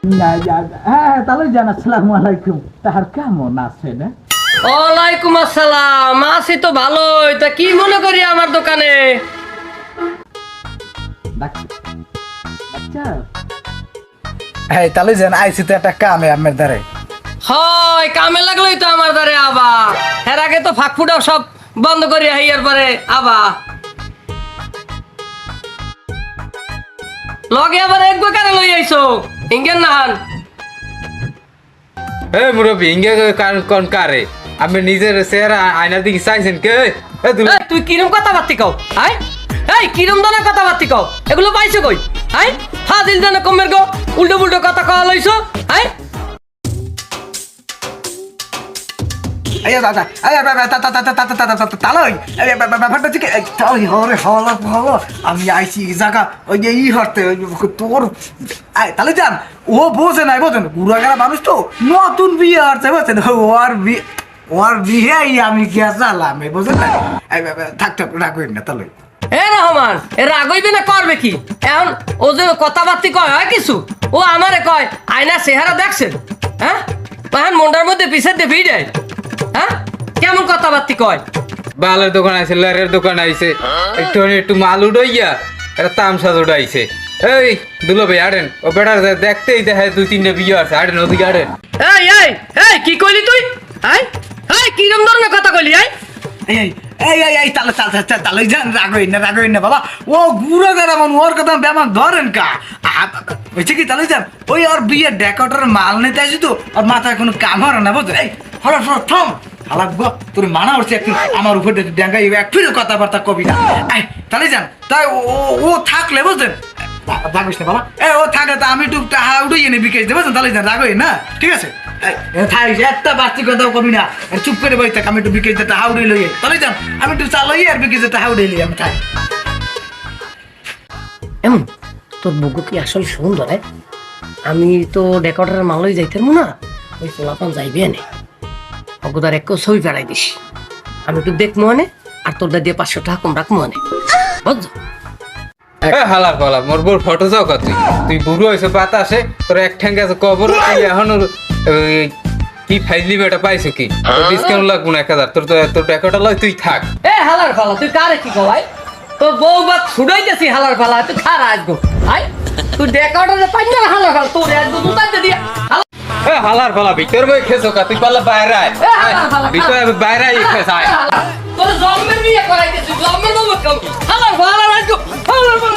হ্যাঁ তাহলে জান আসসালামু আলাইকুম, তাহার কেমন আছেন? ওয়ালাইকুম আসসালাম। আছি তো ভালোই। তা কি মনে করি আমার দোকানে? হ্যাঁ তাহলে জান আইসি তো একটা কামে আপনার দ্বারে। হয় কামে লাগলোই তো আমার দ্বারে আবা। এর আগে তো ফাঁক ফুটাও সব বন্ধ করি হাইয়ার পরে আবা লগে আবার এক কারে লই আইছো ইঙ্গেন নাহান। মুরব্বী ইঙ্গে কোন কারে আপনি নিজের চেহারা আয়নার দিকে চাইছেন কে? তুই কিরম কথাবার্তি কও? হ্যাঁ এই কিরম ধরনের কথাবার্তি কও? এগুলো পাইছো কই? হ্যাঁ ফাজিল জানা কমের গো, উল্টো উল্টো কথা কওয়া লইছো। হ্যাঁ দাদা ব্যাপারটা থেকে আমি আইসি জায়গা ওই যে হরতে তোর তাহলে যান ও বোঝে নাই, বোঝেন বুড়াগাড়া মানুষ তো, নতুন বিয়ে হচ্ছে বুঝছেন, ওর বিয়ে আমি গিয়া চালাম বোঝেন না। থাক থাক রাখবেন না তাহলে। এ রহমান এ রাগইবে না করবে কি? এখন ও যে কথাবার্তি কয় হয় কিছু, ও আমারে কয় আয়না চেহারা দেখছেন? হ্যাঁ এখন মন্ডার মধ্যে পিছের দিয়ে ভিড় দেয়। হ্যাঁ কেমন কথাবার্তি কয়? বালের দোকান আছে, লারের দোকান আইছে, একটু মাল উড়াইয়া একটা তামসাজ উড়াইছে। এই দুলো ভাই আড়েন, ও বেটার দেখতেই দেখে 2-3টা বিয়ে আছে, আড়েন ওদিকে আড়েন। এই এই এই কি কইলি তুই? এই কিরম ধরনের কথা কইলি? তাহলে যান রাগবেন না বাবা, ও গুড়া গাড়া মানুষ, ওর কথা ব্যাপার ধরেন কা হয়েছে কি? তাহলে যান ওই ওর বিয়ের ডেকোরেটর মাল নিতে আসি তো, ওর মাথায় কোনো কাম হরে না বুঝলেন। এই হঠাৎ থাম হালাকবো তোর মানা হচ্ছে একটু আমার উপর ড্যাঙ্গাই একটু কথাবার্তা কবি না। তাহলে যান তাই ও থাকলে বুঝলেন, রাগিস না বাবা। ও থাকে তা আমি একটু টাহা উড়িয়ে নে বিকেশ দেবো, তাহলে যান রাগই না, ঠিক আছে? একটা বাড়তি কথাও কবি না, চুপ করে বই থাক, আমি একটু বিকেশ দিয়ে টাহা উড়িয়ে লই। তাহলে যান আমি একটু চালাই আর বিকেশ দিয়ে টাহা উড়িয়ে লই, আমি থাক। এমন তোর বুকু কি আসলে সুন্দর? আমি তো ডেকোরেটরের মালই যাইতে না, ওই পোলাপান যাইবে নে অগদার এক ছবি ফেরাই দিস, আমি একটু দেখবো মনে, আর তোর দিয়ে 500 টাকা কম রাখবো মনে, বুঝছো? হালার পালা মোর বোর ফটো যাও কা তুই বুড়ো হয়েছে বাতাসে, তোর এক ঠ্যাঙ্গে আছে কবর, তুই এখন কি ফাইলি বেটা পাইছো কি? ডিসকাউন্ট লাগবো না 1000, তোর টাকাটা লয় তুই থাক। এ হালার পালা তুই কারে কি কও? তোর বউ বাদ ছুড়াইতেছি হালার পালা, তুই খারা আসবো। তুই ডেকোরেটরে পাই না হালার পালা, তোর আসবো দুটাইতে দিয়া হালার পালা ভিতর বই খেছো কা তুই পালা বাইরে আয়, ভিতরে বাইরে আয় খেছ আয়। তোর জন্মের বিয়ে করাইতেছি, জন্মের বাবু হালার পালা আসবো হালার পালা।